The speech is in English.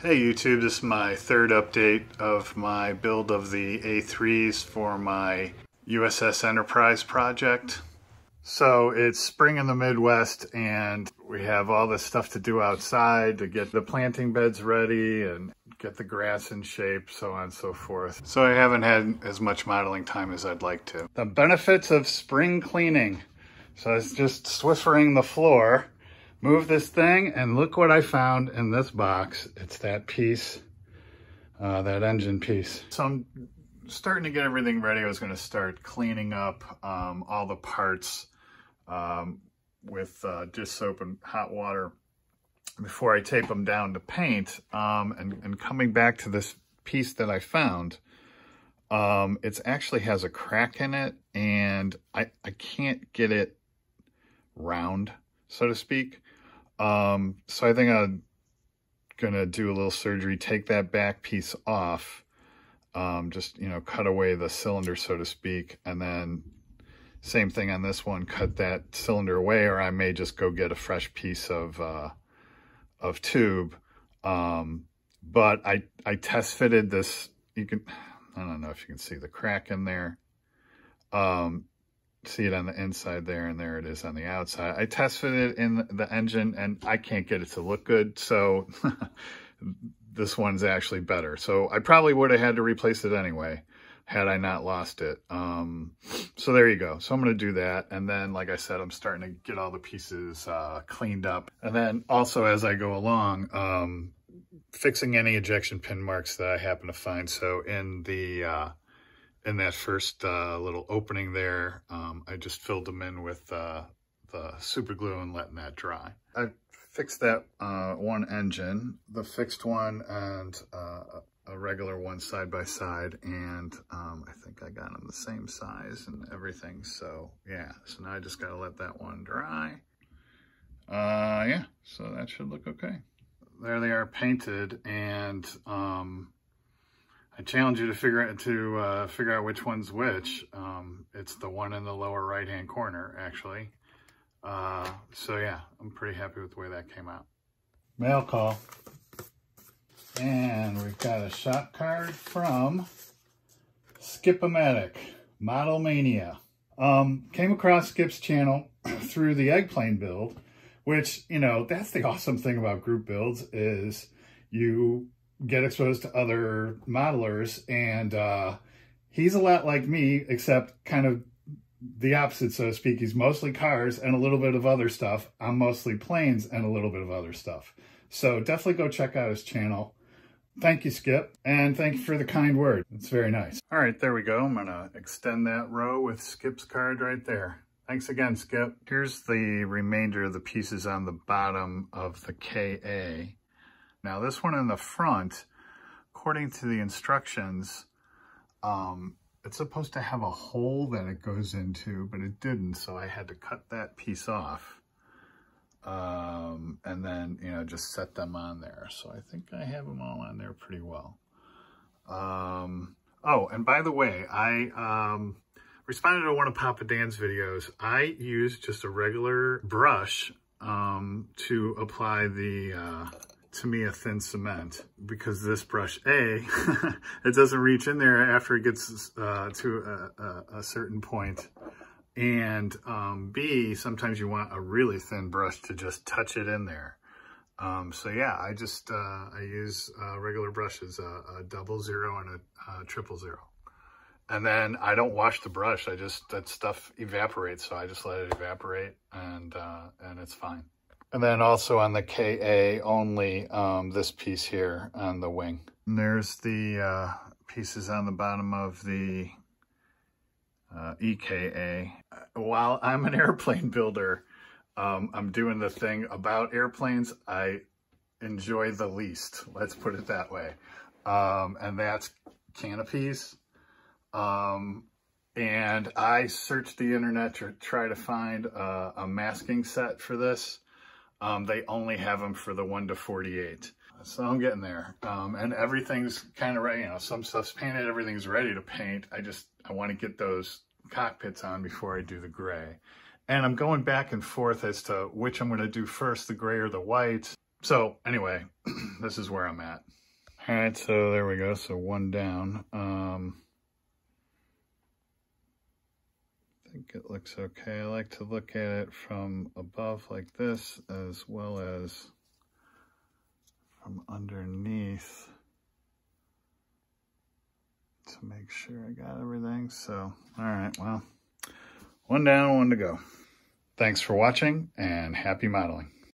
Hey YouTube, this is my third update of my build of the A3s for my USS Enterprise project. So it's spring in the Midwest and we have all this stuff to do outside to get the planting beds ready and get the grass in shape, so on and so forth. So I haven't had as much modeling time as I'd like to. The benefits of spring cleaning. So it's just Swiffering the floor. Move this thing and look what I found in this box. It's that piece, that engine piece. So I'm starting to get everything ready. I was going to start cleaning up all the parts with dish soap and hot water before I tape them down to paint. And coming back to this piece that I found, it actually has a crack in it and I can't get it round, so to speak. So I think I'm gonna do a little surgery, take that back piece off, just, you know, cut away the cylinder, so to speak, and then same thing on this one, cut that cylinder away, or I may just go get a fresh piece of tube. But I test fitted this. I don't know if you can see the crack in there. See it on the inside there, and there it is on the outside. I test fitted it in the engine and I can't get it to look good, so this one's actually better. So I probably would have had to replace it anyway had I not lost it. So there you go. So I'm going to do that, and then like I said, I'm starting to get all the pieces cleaned up, and then also as I go along, fixing any ejection pin marks that I happen to find. So in that first little opening there, I just filled them in with the super glue and letting that dry. I fixed that one engine, the fixed one and a regular one side by side, and I think I got them the same size and everything. So yeah, so now I just gotta let that one dry. Yeah, so that should look okay. There they are painted, and I challenge you to figure out which one's which. It's the one in the lower right-hand corner, actually. So yeah, I'm pretty happy with the way that came out. Mail call. And we've got a shop card from Skip-O-Matic, Model Mania. Came across Skip's channel through the eggplane build, which, you know, that's the awesome thing about group builds, is you get exposed to other modelers, and he's a lot like me, except kind of the opposite, so to speak. He's mostly cars and a little bit of other stuff. I'm mostly planes and a little bit of other stuff. So definitely go check out his channel. Thank you, Skip, and thank you for the kind word. It's very nice. All right, there we go. I'm gonna extend that row with Skip's card right there. Thanks again, Skip. Here's the remainder of the pieces on the bottom of the KA. Now this one in the front, according to the instructions, it's supposed to have a hole that it goes into, but it didn't, so I had to cut that piece off. And then, you know, just set them on there. So I think I have them all on there pretty well. Oh, and by the way, I responded to one of Papa Dan's videos. I used just a regular brush to apply the Tamiya thin cement, because this brush, A, it doesn't reach in there after it gets to a certain point, and B, sometimes you want a really thin brush to just touch it in there. So yeah, I just I use regular brushes, a 00 and a 000. And then I don't wash the brush. That stuff evaporates, so I just let it evaporate, and it's fine. And then also on the KA, only this piece here on the wing. And there's the pieces on the bottom of the EKA. While I'm an airplane builder, I'm doing the thing about airplanes I enjoy the least. Let's put it that way. And that's Canopies. And I searched the internet to try to find a masking set for this. They only have them for the 1 to 48. So I'm getting there. And everything's kind of ready, you know, some stuff's painted, everything's ready to paint. I want to get those cockpits on before I do the gray. And I'm going back and forth as to which I'm going to do first, the gray or the white. So anyway, this is where I'm at. All right, so there we go. So one down. I think it looks okay. I like to look at it from above like this, as well as from underneath, to make sure I got everything. So, all right, well, one down, one to go. Thanks for watching, and happy modeling.